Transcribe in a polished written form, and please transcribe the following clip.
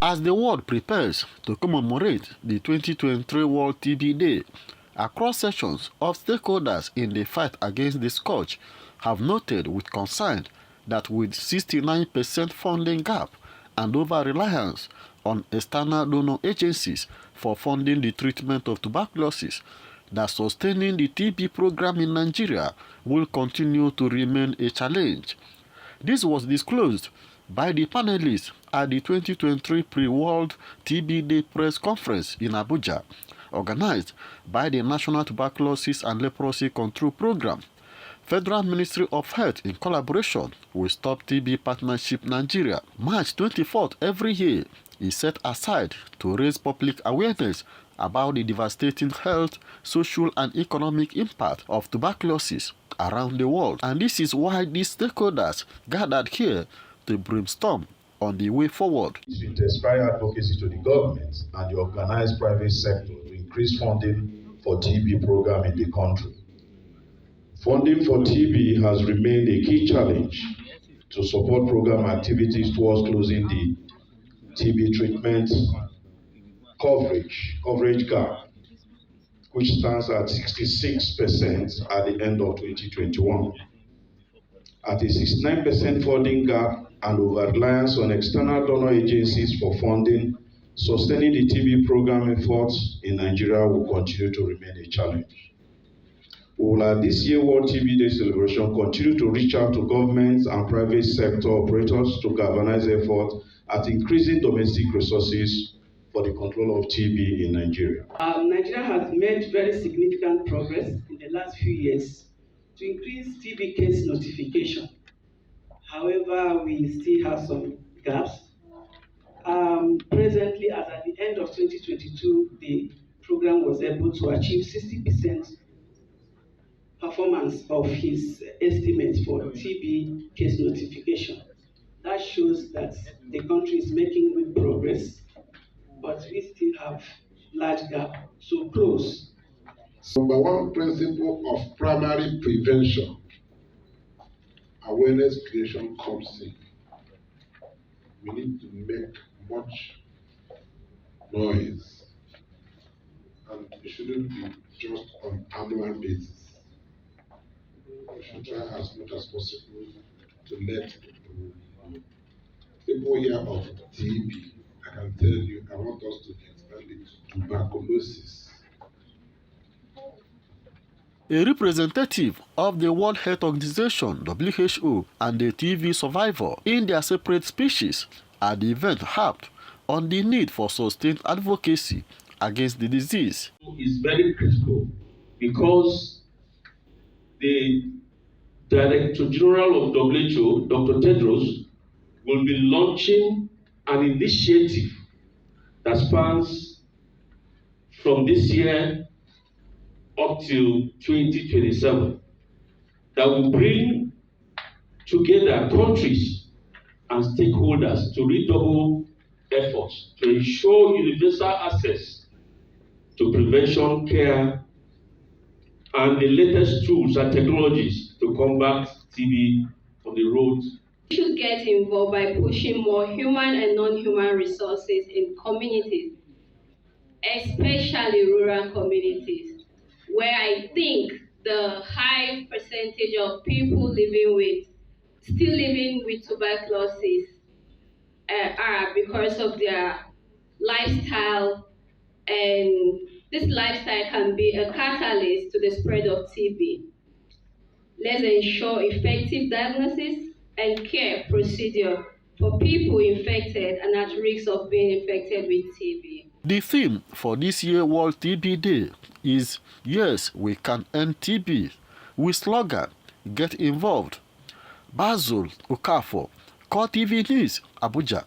As the world prepares to commemorate the 2023 World TB Day, a cross-section of stakeholders in the fight against the scourge have noted with concern that with 69% funding gap and over-reliance on external donor agencies for funding the treatment of tuberculosis, that sustaining the TB program in Nigeria will continue to remain a challenge. This was disclosed by the panelists at the 2023 Pre-World TB Day press conference in Abuja, organized by the National Tuberculosis and Leprosy Control Program. Federal Ministry of Health in collaboration with Stop TB Partnership Nigeria. March 24th every year is set aside to raise public awareness about the devastating health, social and economic impact of tuberculosis around the world. And this is why these stakeholders gathered here to brainstorm on the way forward. To inspire advocacy to the government and the organized private sector to increase funding for TB program in the country. Funding for TB has remained a key challenge to support program activities towards closing the TB treatment coverage gap, which stands at 66% at the end of 2021. At a 69% funding gap and over-reliance on external donor agencies for funding, sustaining the TB program efforts in Nigeria will continue to remain a challenge. We will at this year's World TB Day celebration continue to reach out to governments and private sector operators to galvanize efforts at increasing domestic resources for the control of TB in Nigeria. Nigeria has made very significant progress in the last few years to increase TB case notification. However, we still have some gaps. Presently, as at the end of 2022, the program was able to achieve 60% performance of his estimates for TB case notification. That shows that the country is making good progress, but we still have large gap to close. Number one principle of primary prevention, awareness creation comes in. We need to make much noise, and it shouldn't be just on annual basis. We should try as much as possible to let people hear of TB. I can tell you, I want us to expand it to tuberculosis. A representative of the World Health Organization (WHO) and a TB survivor in their separate speeches at the event harped on the need for sustained advocacy against the disease. It's very critical because the Director General of WHO, Dr. Tedros, will be launching an initiative that spans from this year up to 2027 that will bring together countries and stakeholders to redouble efforts to ensure universal access to prevention care and the latest tools and technologies to combat TB on the road. We should get involved by pushing more human and non-human resources in communities, especially rural communities, where I think the high percentage of people still living with tuberculosis are because of their lifestyle, and this lifestyle can be a catalyst to the spread of TB. Let's ensure effective diagnosis and care procedure for people infected and at risk of being infected with TB. The theme for this year's World TB Day is "Yes, we can end TB" with slogan "Get involved." Basil Okafor, Core TV News, Abuja.